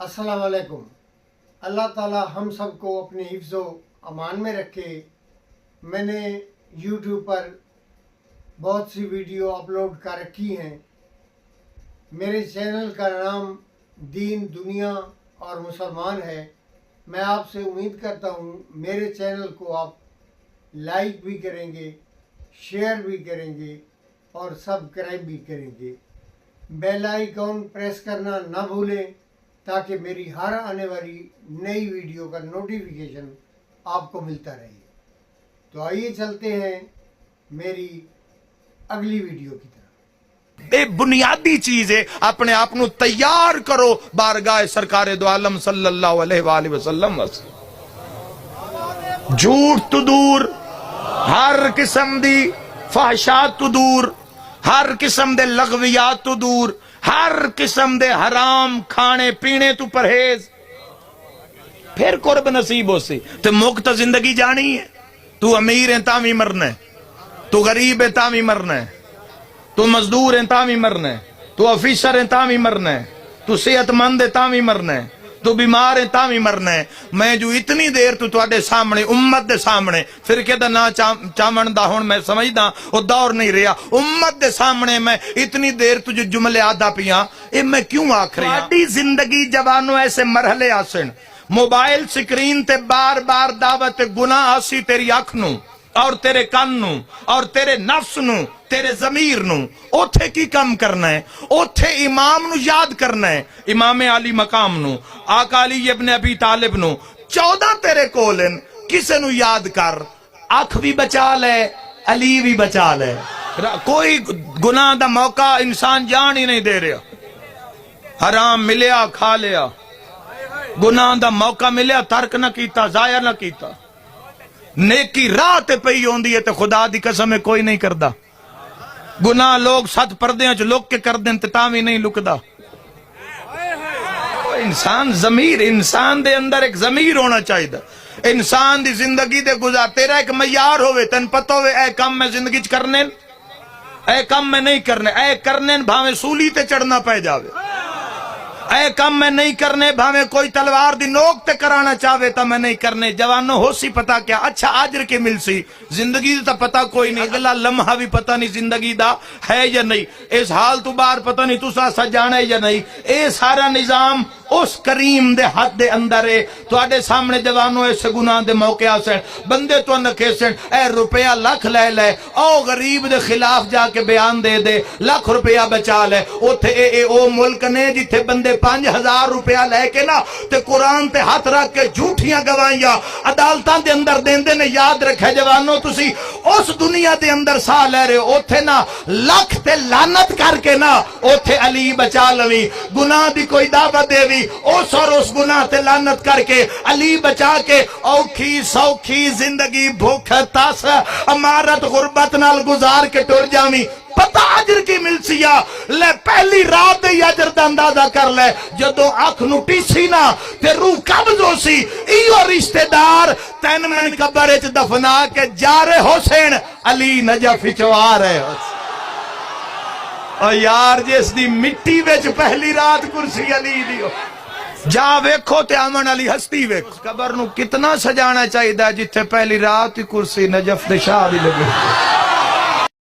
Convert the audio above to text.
अस्सलाम वालेकुम। अल्लाह ताला हम सबको अपने हिफ्ज़ो अमान में रखे। मैंने YouTube पर बहुत सी वीडियो अपलोड कर रखी हैं। मेरे चैनल का नाम दीन दुनिया और मुसलमान है। मैं आपसे उम्मीद करता हूँ मेरे चैनल को आप लाइक भी करेंगे, शेयर भी करेंगे और सब्सक्राइब भी करेंगे। बेल आइकॉन प्रेस करना ना भूलें ताकि मेरी हर आने वाली नई वीडियो का नोटिफिकेशन आपको मिलता रहे। तो आइए चलते हैं मेरी अगली वीडियो की तरफ। ये बुनियादी चीज है, अपने आप को तैयार करो बारगाह सरकार दो आलम सल्लल्लाहु अलैहि वसल्लम। झूठ तो दूर, हर किस्म दी फहशात तो दूर, हर किस्म दे लगवियात तो दूर, हर किस्म दे हराम खाने पीने तू परहेज, फिर कुर्ब नसीब हो सी। तो मुक्त जिंदगी जानी है। तू अमीर है तावी मरना है, तू गरीब है तावी मरना है, तू मजदूर है तावी मरना है, तू ऑफिसर है तावी मरना है, तू सेहतमंद है तावी मरना है, तू बीमार है तावी मरना है। मैं जो इतनी देर तू तुहाडे सामने उम्मत दे सामने फिर के ना चावण दा हुण मैं समझदा वो दौर नहीं रहा। उम्मत दे सामने मैं इतनी देर तुझे जुमले आदा पिया, ये मैं क्यों आख रही हूं? तुहाडी जिंदगी जवानों ऐसे मरहले आसन, मोबाइल स्क्रीन ते बार बार दावत गुनाह आसी तेरी अख नू और तेरे कान नू और तेरे नफ्स नू, तेरे जमीर नू। ओथे की कम करना है? ओथे इमाम नू याद करना है, इमाम अली मकाम नू, आका अली इब्न अबी तालिब नू। 14 तेरे कोल हैं, किसे नू याद कर। अख भी बचा ले, अली भी बचा ले। कोई गुनाह दा मौका इंसान जान ही नहीं दे रहा। हराम मिलिया खा लिया, गुनाह दा मौका मिलिया तर्क ना कीता, जाया ना कीता। नेकी राह ते पई होंदी है तो खुदा दी कसम है कोई नहीं करदा। गुनाह लोग सत पर्दे च लुक के कर दें तावी नहीं लुकदा। इंसान जमीर, इंसान दे अंदर एक जमीर होना चाहिए। इंसान दी जिंदगी दे गुजार तेरा एक मयार होवे, तन पता होवे ए काम में जिंदगी च करने, ए काम में नहीं करने, ए करने भावे सूली ते चढ़ना पै जावे, ऐ कम मैं नहीं करने भावे कोई तलवार दी नोक ते कराना चाहे तो मैं नहीं करने। जवानों हो सी पता क्या अच्छा आजर के मिल सी, जिंदगी तो पता कोई नहीं, अगला लम्हा भी पता नहीं जिंदगी दा है या नहीं, इस हाल तू बाहर पता नहीं तुसा सजाना है या नहीं। ये सारा निजाम उस करीम दे हाथ दे अंदर है। तुहाडे सामने जवानों ऐसे गुनाह दे मौके आसन, बंदे तो नखे सन ए रुपया लाख ले ले, ओ गरीब दे खिलाफ जाके बयान दे दे, लाख रुपया बचा ले। उथे ए ओ मुल्क ने जिथे बंदे 5000 रुपया लेके ना ते कुरान ते हाथ रख के झूठियां गवाहियां अदालतां दे अंदर देंदे ने। याद रखे जवानों तुसी उस दुनिया दे अंदर साह ले रहे हो, उथे ना लख ते लानत करके ना उथे अली बचा लवी। गुनाह दी कोई दावत देवी उस और उस गुनाह ते लानत करके अली बचा के औखी सौखी जिंदगी भूख तस अमारत गुरबत नाल गुजार के टुर जावी। पता अजर की मिल सिया ले, पहली रात ही अजर दा अंदाजा कर ले। जदों अख नू टीसी ना ते रूह कब्ज हो सी, इहो रिश्तेदार तैन मन कब्र च दफना के जा रहे हुसैन अली नजफ विचों आ रहे हो। और यार जिस दी मिट्टी विच पहली रात कुर्सी अली दी हो, जा वेखो ते आमन वाली हस्ती वेखो। कबर नू कितना सजाना चाहिए जिथे पहली रात ही कुर्सी नजफ दे शाह दी लगे।